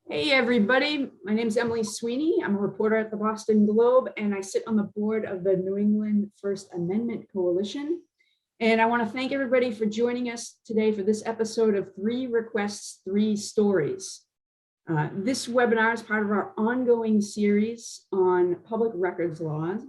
Hey everybody, my name is Emily Sweeney. I'm a reporter at the Boston Globe and I sit on the board of the New England First Amendment Coalition. And I want to thank everybody for joining us today for this episode of 3 Requests, 3 Stories. This webinar is part of our ongoing series on public records laws.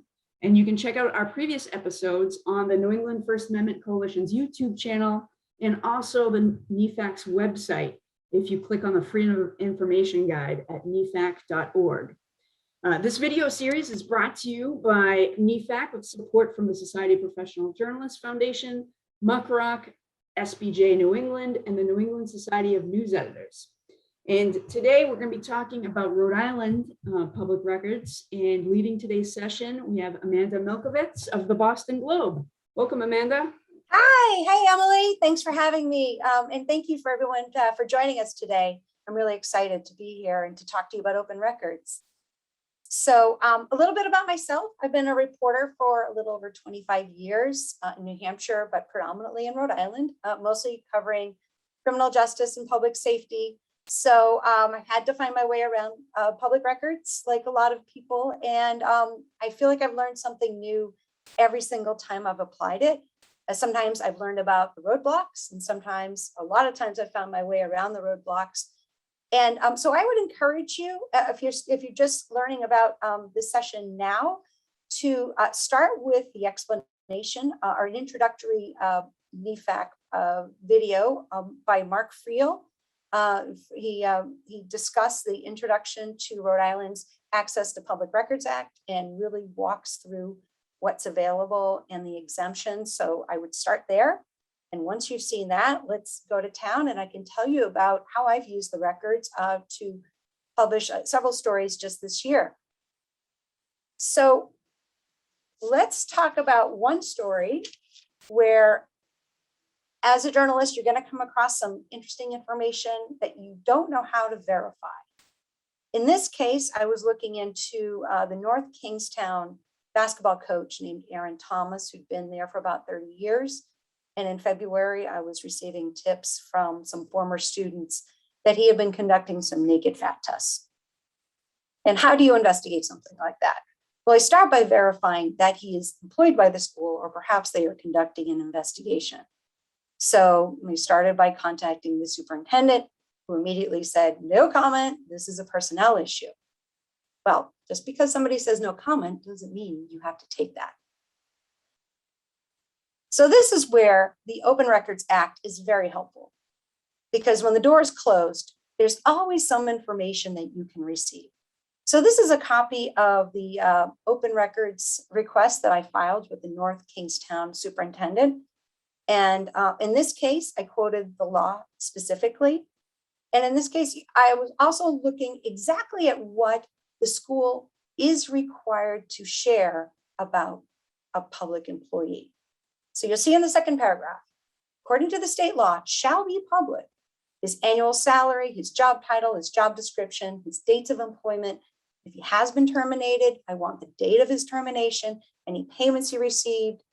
And you can check out our previous episodes on the New England First Amendment Coalition's YouTube channel and also the NEFAC's website if you click on the Freedom of Information Guide at nefac.org. This video series is brought to you by NEFAC with support from the Society of Professional Journalists Foundation, MuckRock, SBJ New England, and the New England Society of News Editors. And today we're going to be talking about Rhode Island public records, and leading today's session, we have Amanda Milkovits of the Boston Globe. Welcome, Amanda. Hi, Emily. Thanks for having me. And thank you for everyone for joining us today. I'm really excited to be here and to talk to you about open records. So a little bit about myself. I've been a reporter for a little over 25 years in New Hampshire, but predominantly in Rhode Island, mostly covering criminal justice and public safety. So I had to find my way around public records like a lot of people. And I feel like I've learned something new every single time I've applied it. Sometimes I've learned about the roadblocks, and a lot of times I've found my way around the roadblocks. And so I would encourage you, if you're just learning about this session now, to start with the explanation or an introductory NEFAC video by Mark Friel. He discussed the introduction to Rhode Island's Access to Public Records Act and really walks through what's available and the exemptions. So I would start there. And once you've seen that, let's go to town and I can tell you about how I've used the records to publish several stories just this year. So let's talk about one story where, as a journalist, you're going to come across some interesting information that you don't know how to verify. In this case, I was looking into the North Kingstown basketball coach named Aaron Thomas, who'd been there for about 30 years. And in February, I was receiving tips from some former students that he had been conducting some naked fat tests. And how do you investigate something like that? Well, I start by verifying that he is employed by the school, or perhaps they are conducting an investigation. So we started by contacting the superintendent, who immediately said, no comment, this is a personnel issue. Well, just because somebody says no comment doesn't mean you have to take that. So this is where the Open Records Act is very helpful, because when the door is closed, there's always some information that you can receive. So this is a copy of the Open Records request that I filed with the North Kingstown superintendent. And in this case, I quoted the law specifically. And in this case, I was also looking exactly at what the school is required to share about a public employee. So you'll see in the second paragraph, according to the state law, shall be public his annual salary, his job title, his job description, his dates of employment. If he has been terminated, I want the date of his termination, any payments he received.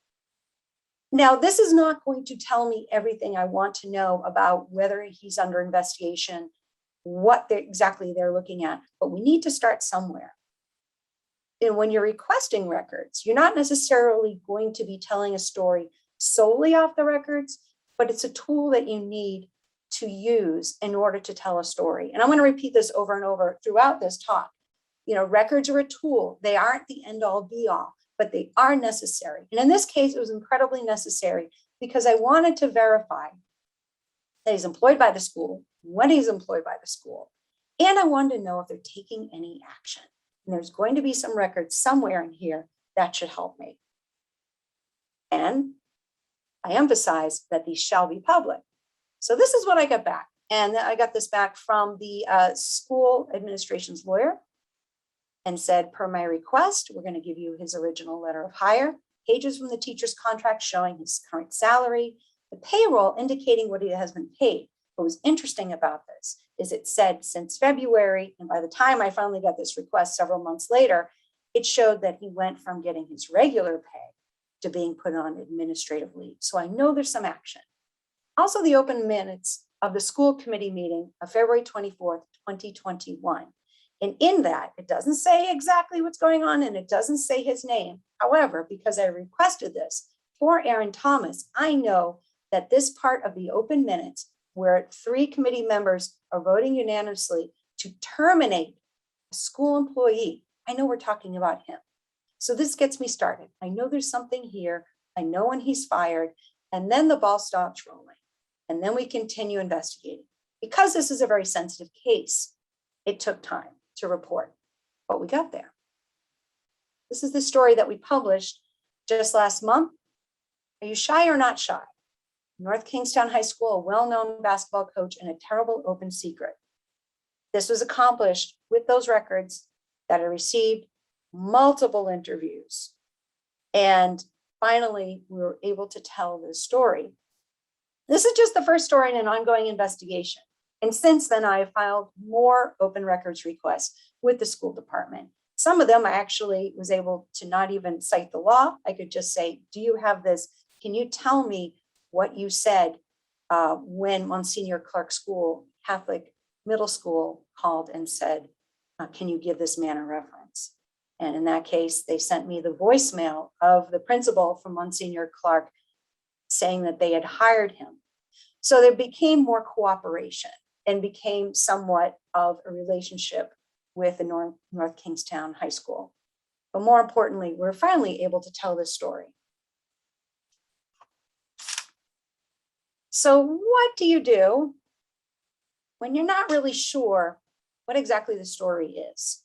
Now, this is not going to tell me everything I want to know about whether he's under investigation, what exactly they're looking at, but we need to start somewhere. And when you're requesting records, you're not necessarily going to be telling a story solely off the records, but it's a tool that you need to use in order to tell a story. And I'm going to repeat this over and over throughout this talk. You know, records are a tool. They aren't the end all be all, but they are necessary. And in this case, it was incredibly necessary because I wanted to verify that he's employed by the school, when he's employed by the school. And I wanted to know if they're taking any action. And there's going to be some records somewhere in here that should help me. And I emphasize that these shall be public. So this is what I got back. And I got this back from the school administration's lawyer and said, per my request, we're going to give you his original letter of hire, pages from the teacher's contract showing his current salary, the payroll indicating what he has been paid. What was interesting about this is it said since February, and by the time I finally got this request several months later, it showed that he went from getting his regular pay to being put on administrative leave. So I know there's some action. Also, the open minutes of the school committee meeting of February 24th, 2021. And in that, it doesn't say exactly what's going on and it doesn't say his name. However, because I requested this for Aaron Thomas, I know that this part of the open minutes where 3 committee members are voting unanimously to terminate a school employee, I know we're talking about him. So this gets me started. I know there's something here. I know when he's fired, and then the ball stops rolling. And then we continue investigating. Because this is a very sensitive case, it took time to report, but we got there. This is the story that we published just last month. Are you shy or not shy? North Kingstown High School, a well-known basketball coach, and a terrible open secret. This was accomplished with those records that I received multiple interviews. And finally, we were able to tell this story. This is just the first story in an ongoing investigation. And since then, I have filed more open records requests with the school department. Some of them I actually was able to not even cite the law. I could just say, do you have this? Can you tell me what you said when Monsignor Clark School, Catholic Middle School, called and said, can you give this man a reference? And in that case, they sent me the voicemail of the principal from Monsignor Clark saying that they had hired him. So there became more cooperation and became somewhat of a relationship with the North Kingstown High School. But more importantly, we're finally able to tell this story. So what do you do when you're not really sure what exactly the story is?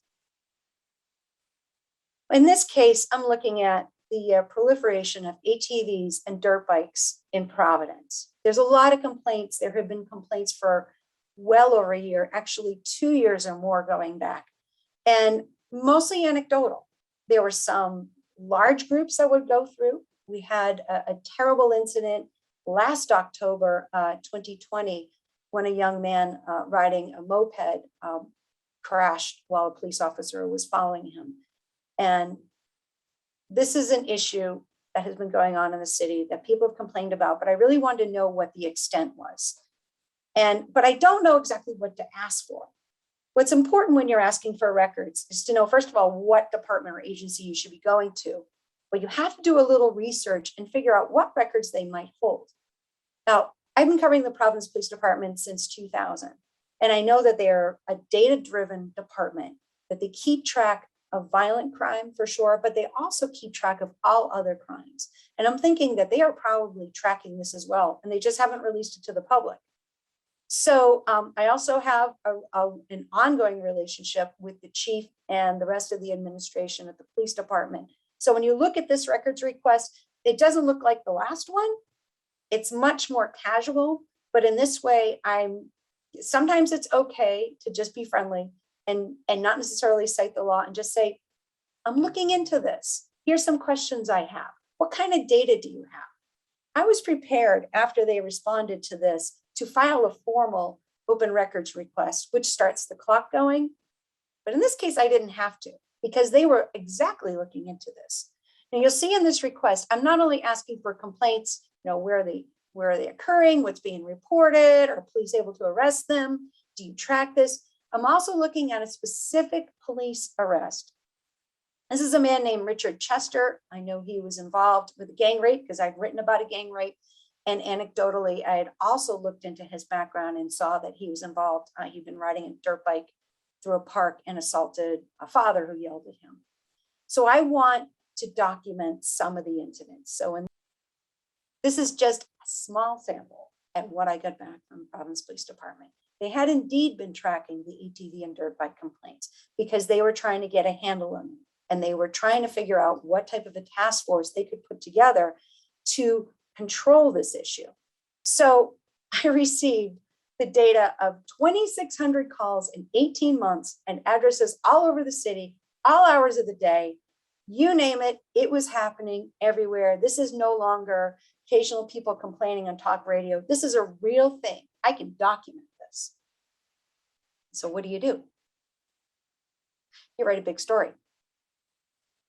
In this case, I'm looking at the proliferation of ATVs and dirt bikes in Providence. There's a lot of complaints. There have been complaints for well over a year, actually 2 years or more going back, and mostly anecdotal. There were some large groups that would go through. We had a terrible incident last October 2020 when a young man riding a moped crashed while a police officer was following him. And this is an issue that has been going on in the city that people have complained about, but I really wanted to know what the extent was. But I don't know exactly what to ask for. What's important when you're asking for records is to know, first of all, what department or agency you should be going to. But you have to do a little research and figure out what records they might hold. Now, I've been covering the Providence Police Department since 2000, and I know that they're a data-driven department, that they keep track of violent crime for sure, but they also keep track of all other crimes. And I'm thinking that they are probably tracking this as well, and they just haven't released it to the public. So I also have an ongoing relationship with the chief and the rest of the administration at the police department. So when you look at this records request, it doesn't look like the last one. It's much more casual, but in this way, sometimes it's okay to just be friendly and not necessarily cite the law and just say, I'm looking into this. Here's some questions I have. What kind of data do you have? I was prepared after they responded to this to file a formal open records request, which starts the clock going. But in this case, I didn't have to because they were exactly looking into this. And you'll see in this request, I'm not only asking for complaints, where are they occurring, what's being reported, are police able to arrest them? Do you track this? I'm also looking at a specific police arrest. This is a man named Richard Chester. I know he was involved with a gang rape because I'd written about a gang rape. And anecdotally, I had also looked into his background and saw that he was involved. He'd been riding a dirt bike through a park and assaulted a father who yelled at him. So I want to document some of the incidents. So this is just a small sample at what I got back from the Providence Police Department. They had indeed been tracking the ATV and dirt bike complaints because they were trying to get a handle on them. And they were trying to figure out what type of a task force they could put together to control this issue. So I received the data of 2,600 calls in 18 months and addresses all over the city, all hours of the day. You name it, it was happening everywhere. This is no longer occasional people complaining on talk radio. This is a real thing. I can document this. So what do? You write a big story.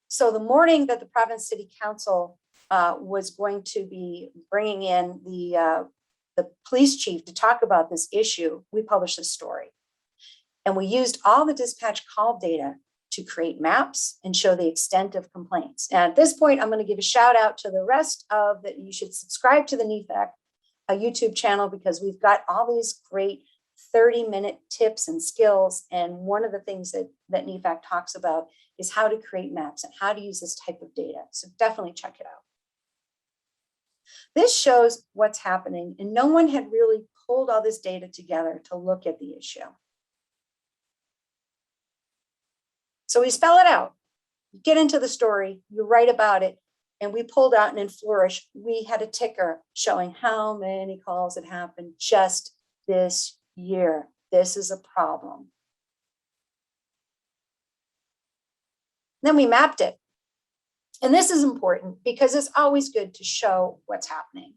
So the morning that the Providence City Council was going to be bringing in the the police chief to talk about this issue, we published this story. And we used all the dispatch call data to create maps and show the extent of complaints. And at this point, I'm going to give a shout out to the rest of that. You should subscribe to the NEFAC YouTube channel, because we've got all these great 30-minute tips and skills. And one of the things that NEFAC talks about is how to create maps and how to use this type of data. So definitely check it out. This shows what's happening, and no one had really pulled all this data together to look at the issue. So we spell it out, you get into the story, you write about it, and we pulled out, and in Flourish, we had a ticker showing how many calls had happened just this year. This is a problem. Then we mapped it. And this is important because it's always good to show what's happening.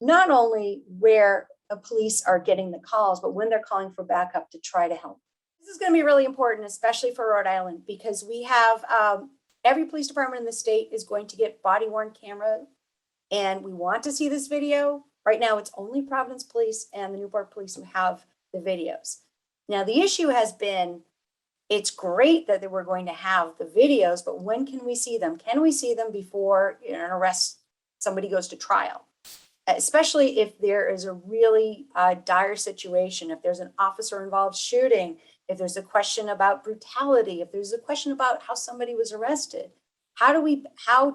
Not only where police are getting the calls, but when they're calling for backup to try to help. This is going to be really important, especially for Rhode Island, because we have every police department in the state is going to get body-worn camera, and we want to see this video. Right now, it's only Providence Police and the Newport Police who have the videos. Now, the issue has been, it's great that we're going to have the videos, but when can we see them? Can we see them before an arrest, somebody goes to trial? Especially if there is a really dire situation, if there's an officer-involved shooting, if there's a question about brutality, if there's a question about how somebody was arrested. How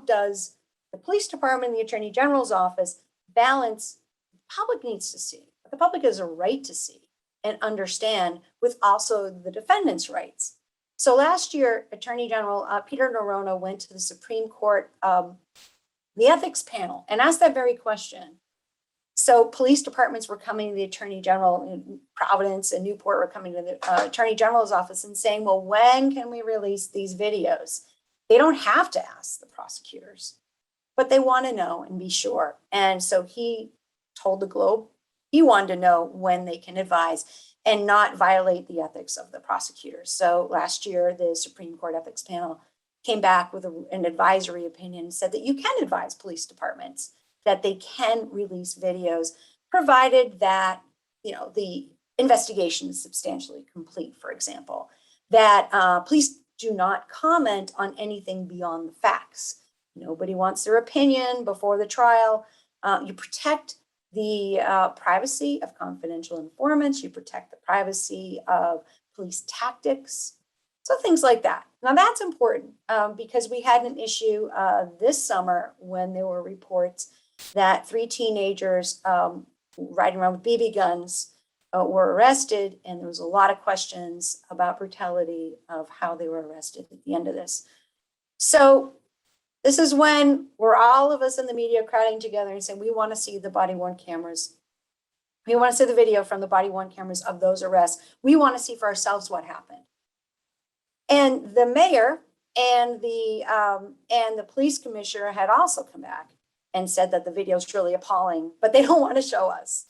does the police department and the Attorney General's office balance the public needs to see, what the public has a right to see and understand, with also the defendant's rights? So last year, Attorney General Peter Noronha went to the Supreme Court, the ethics panel, and asked that very question. So police departments were coming to the Attorney General in Providence and Newport were coming to the Attorney General's office and saying, well, when can we release these videos? They don't have to ask the prosecutors, but they want to know and be sure. And so he told the Globe he wanted to know when they can advise and not violate the ethics of the prosecutors. So last year, the Supreme Court ethics panel came back with an advisory opinion and said that you can advise police departments that they can release videos, provided that, you know, the investigation is substantially complete, for example, that police do not comment on anything beyond the facts. Nobody wants their opinion before the trial. You protect the privacy of confidential informants. You protect the privacy of police tactics. So things like that. Now that's important because we had an issue this summer when there were reports that 3 teenagers riding around with BB guns were arrested, and there was a lot of questions about brutality of how they were arrested at the end of this. So this is when we're all of us in the media crowding together and saying, we want to see the body-worn cameras. We want to see the video from the body-worn cameras of those arrests. We want to see for ourselves what happened. And the mayor and the police commissioner had also come back and said that the video is really appalling, but they don't want to show us.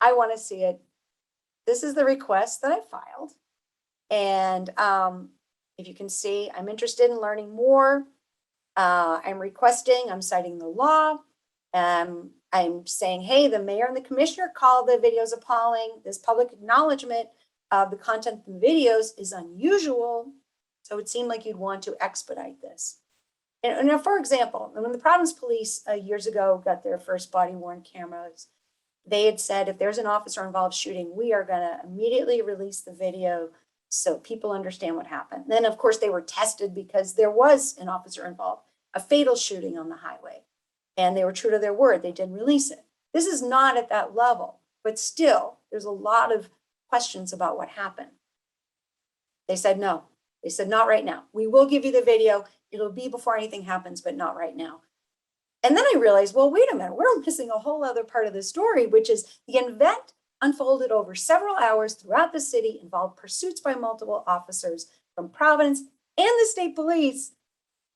I want to see it. This is the request that I filed. And if you can see, I'm interested in learning more. I'm requesting, I'm citing the law. I'm saying, hey, the mayor and the commissioner called the videos appalling. This public acknowledgement of the content of the videos is unusual. So it seemed like you'd want to expedite this. And for example, when the Providence Police years ago got their first body-worn cameras, they had said, if there's an officer-involved shooting, we are going to immediately release the video so people understand what happened. Then, of course, they were tested because there was an officer involved, a fatal shooting on the highway, and they were true to their word. They didn't release it. This is not at that level, but still, there's a lot of questions about what happened. They said no. They said, not right now. We will give you the video. It'll be before anything happens, but not right now. And then I realized, well, wait a minute, we're missing a whole other part of the story, which is the event unfolded over several hours throughout the city, involved pursuits by multiple officers from Providence and the state police.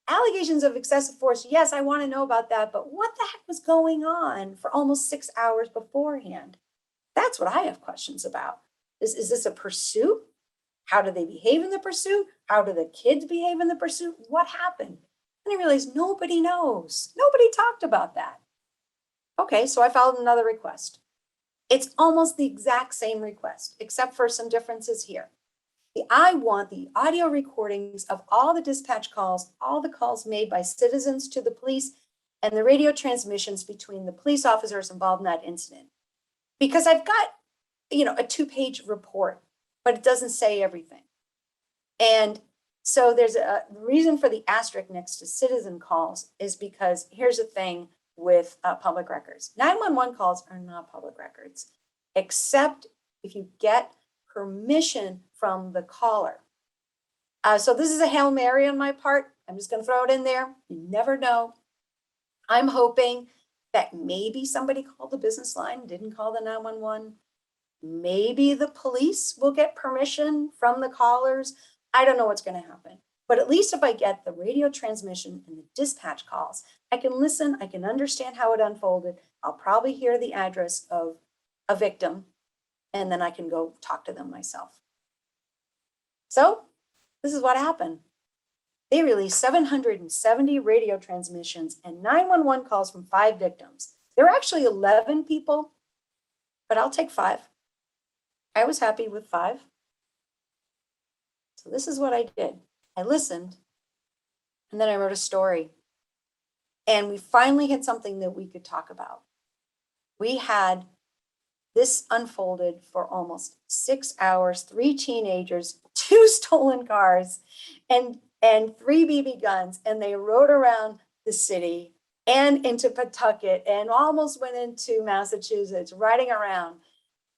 Allegations of excessive force. Yes, I want to know about that, but what the heck was going on for almost 6 hours beforehand? That's what I have questions about. Is this a pursuit? How do they behave in the pursuit? How do the kids behave in the pursuit? What happened? And I realized nobody knows. Nobody talked about that. Okay, so I filed another request. It's almost the exact same request, except for some differences here. I want the audio recordings of all the dispatch calls, all the calls made by citizens to the police, and the radio transmissions between the police officers involved in that incident. Because I've got, a 2-page report, but it doesn't say everything. And so there's a reason for the asterisk next to citizen calls is because here's the thing with public records. 911 calls are not public records, except if you get permission from the caller. So this is a Hail Mary on my part. I'm just going to throw it in there. You never know. I'm hoping that maybe somebody called the business line, didn't call the 911. Maybe the police will get permission from the callers. I don't know what's going to happen. But at least if I get the radio transmission and the dispatch calls, I can listen, I can understand how it unfolded. I'll probably hear the address of a victim, and then I can go talk to them myself. So this is what happened. They released 770 radio transmissions and 911 calls from 5 victims. There were actually 11 people, but I'll take 5. I was happy with 5. So this is what I did. I listened, and then I wrote a story. And we finally had something that we could talk about. We had this unfolded for almost 6 hours, 3 teenagers, 2 stolen cars, and 3 BB guns. And they rode around the city and into Pawtucket and almost went into Massachusetts, riding around.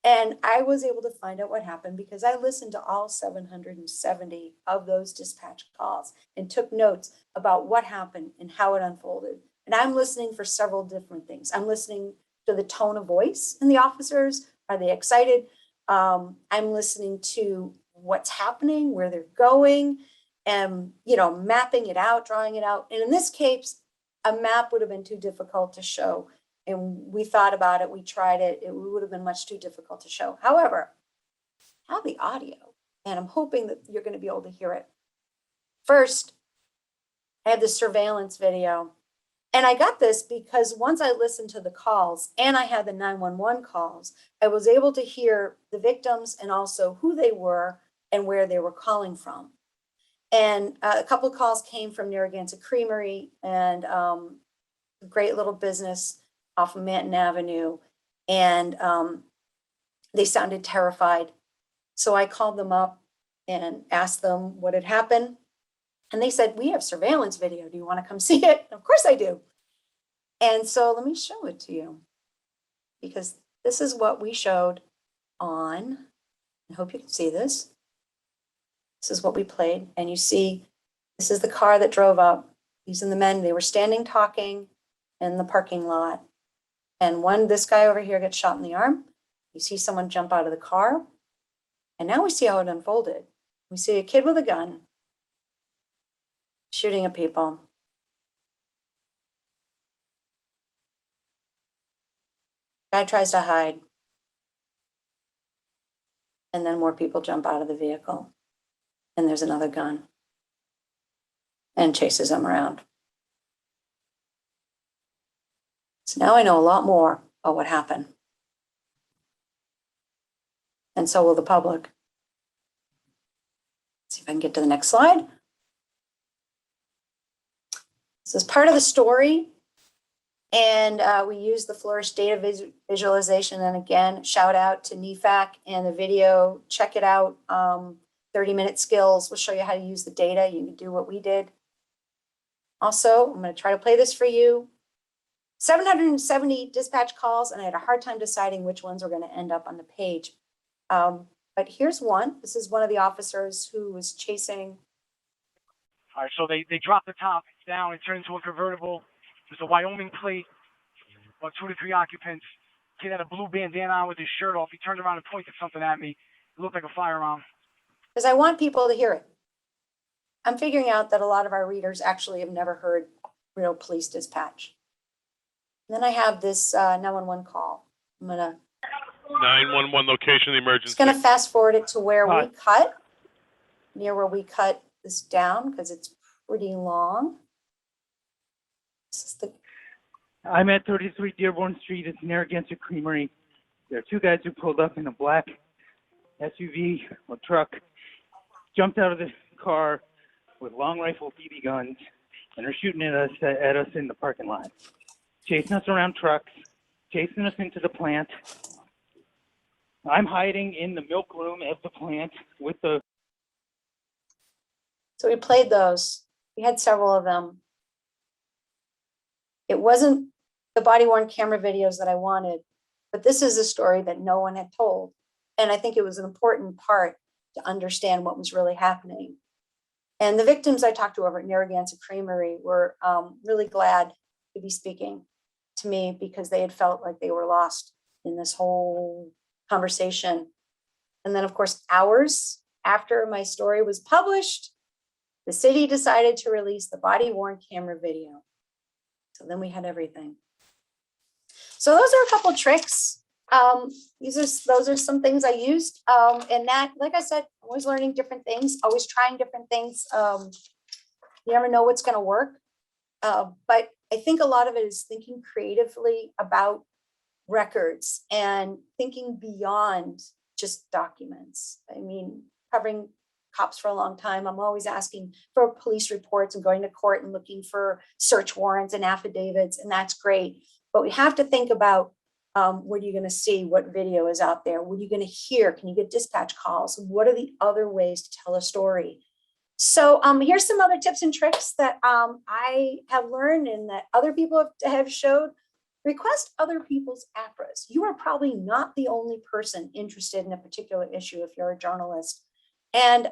And I was able to find out what happened because I listened to all 770 of those dispatch calls and took notes about what happened and how it unfolded. And I'm listening for several different things. I'm listening to the tone of voice in the officers. Are they excited? I'm listening to what's happening, where they're going, and mapping it out, drawing it out. And in this case, a map would have been too difficult to show. And we thought about it, we tried it, it would have been much too difficult to show. However, I have the audio, and I'm hoping that you're going to be able to hear it. First, I have the surveillance video. And I got this because once I listened to the calls and I had the 911 calls, I was able to hear the victims and also who they were and where they were calling from. And a couple of calls came from Narragansett Creamery and a great little business off of Manton Avenue. And they sounded terrified. So I called them up and asked them what had happened. And they said, we have surveillance video. Do you want to come see it? Of course I do. And so let me show it to you because this is what we showed on, I hope you can see this. This is what we played. And you see, this is the car that drove up. These are the men, they were standing talking in the parking lot. And this guy over here gets shot in the arm. You see someone jump out of the car. And now we see how it unfolded. We see a kid with a gun shooting at people. Guy tries to hide. And then more people jump out of the vehicle. And there's another gun. And chases them around. So now I know a lot more about what happened. And so will the public. Let's see if I can get to the next slide. This is part of the story. And we use the Flourish data visualization. And again, shout out to NEFAC and the video. Check it out. 30-minute skills will show you how to use the data. You can do what we did. Also, I'm going to try to play this for you. 770 dispatch calls, and I had a hard time deciding which ones were going to end up on the page. But here's one. This is one of the officers who was chasing. All right, so they dropped the top down. It turned into a convertible. There's a Wyoming plate, about 2 to 3 occupants. Kid had a blue bandana on with his shirt off. He turned around and pointed something at me. It looked like a firearm. Because I want people to hear it. I'm figuring out that a lot of our readers actually have never heard real police dispatch. And then I have this 911 call. I'm going to 911 location, the emergency. just going to fast forward it to where we cut, near where we cut this down because it's pretty long. This is the I'm at 33 Dearborn Street. It's Narragansett Creamery. There are two guys who pulled up in a black SUV or truck, jumped out of the car with long rifle BB guns, and are shooting at us in the parking lot, chasing us around trucks, chasing us into the plant. I'm hiding in the milk room of the plant with the... So we played those. We had several of them. It wasn't the body-worn camera videos that I wanted, but this is a story that no one had told. And I think it was an important part to understand what was really happening. And the victims I talked to over at Narragansett Creamery were really glad to be speaking to me because they had felt like they were lost in this whole conversation. And then, of course, hours after my story was published, the city decided to release the body-worn camera video. So then we had everything. So those are a couple tricks. Those are some things I used. And that, like I said, always learning different things, always trying different things. You never know what's going to work. But I think a lot of it is thinking creatively about records and thinking beyond just documents. I mean, covering cops for a long time, I'm always asking for police reports and going to court and looking for search warrants and affidavits, and that's great. But we have to think about what are you going to see, what video is out there, what are you going to hear, can you get dispatch calls, what are the other ways to tell a story? So here's some other tips and tricks that I have learned and that other people have showed. Request other people's Atvs. You are probably not the only person interested in a particular issue if you're a journalist. And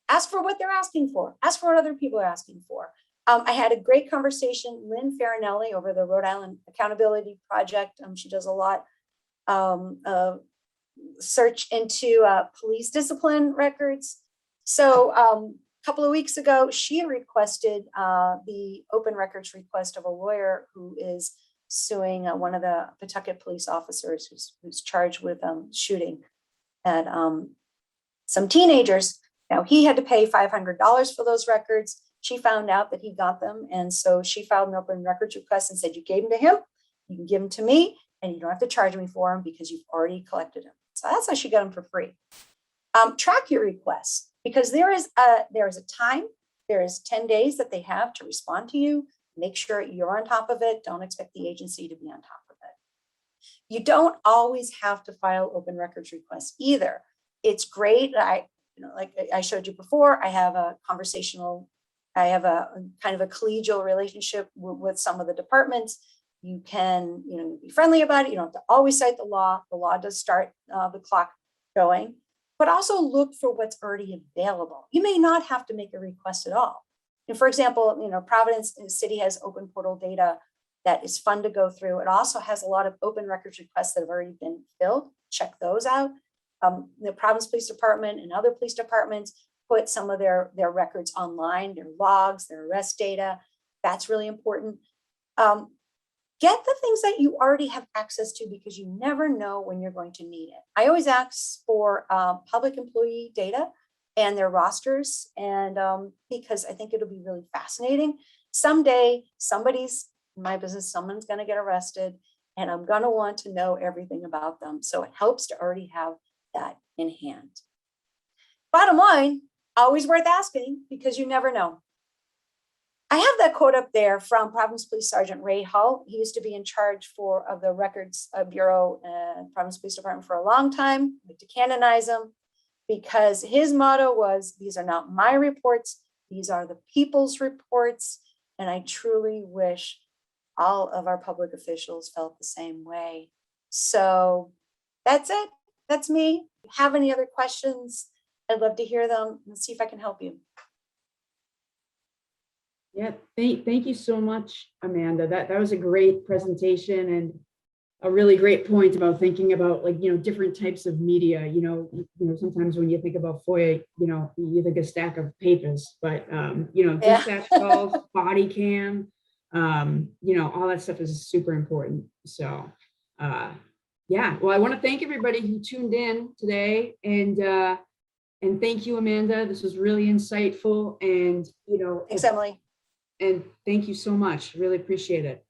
ask for what they're asking for. Ask for what other people are asking for. I had a great conversation, Lynn Farinelli over the Rhode Island Accountability Project. She does a lot of search into police discipline records. So a couple of weeks ago, she requested the open records request of a lawyer who is suing one of the Pawtucket police officers who's charged with shooting at some teenagers. Now he had to pay $500 for those records. She found out that he got them. And so she filed an open records request and said, you gave them to him, you can give them to me, and you don't have to charge me for them because you've already collected them. So that's how she got them for free. Track your requests because there is a time, there is 10 days that they have to respond to you. Make sure you're on top of it. Don't expect the agency to be on top of it. You don't always have to file open records requests either. It's great. Like I showed you before, I have a kind of a collegial relationship with some of the departments. You can, be friendly about it. You don't have to always cite the law. The law does start the clock going, but also look for what's already available. You may not have to make a request at all. And for example, Providence City has open portal data that is fun to go through. It also has a lot of open records requests that have already been filled. Check those out. The Providence Police Department and other police departments put some of their records online, their logs, their arrest data. That's really important. Get the things that you already have access to because you never know when you're going to need it. I always ask for public employee data and their rosters, and because I think it'll be really fascinating. Someday, in my business, someone's going to get arrested, and I'm going to want to know everything about them. So it helps to already have that in hand. Bottom line, always worth asking because you never know. I have that quote up there from Providence Police Sergeant Ray Hull. He used to be in charge of the Records Bureau and Providence Police Department for a long time. I like to canonize him because his motto was, these are not my reports, these are the people's reports. And I truly wish all of our public officials felt the same way. So that's it. That's me. If you have any other questions, I'd love to hear them and see if I can help you. Yeah, thank you so much, Amanda. That was a great presentation and a really great point about thinking about different types of media. Sometimes when you think about FOIA, you think a stack of papers, but dispatch calls, body cam, all that stuff is super important. So yeah, well, I want to thank everybody who tuned in today, and thank you, Amanda. This was really insightful, and Thanks, Emily. and thank you so much. Really appreciate it.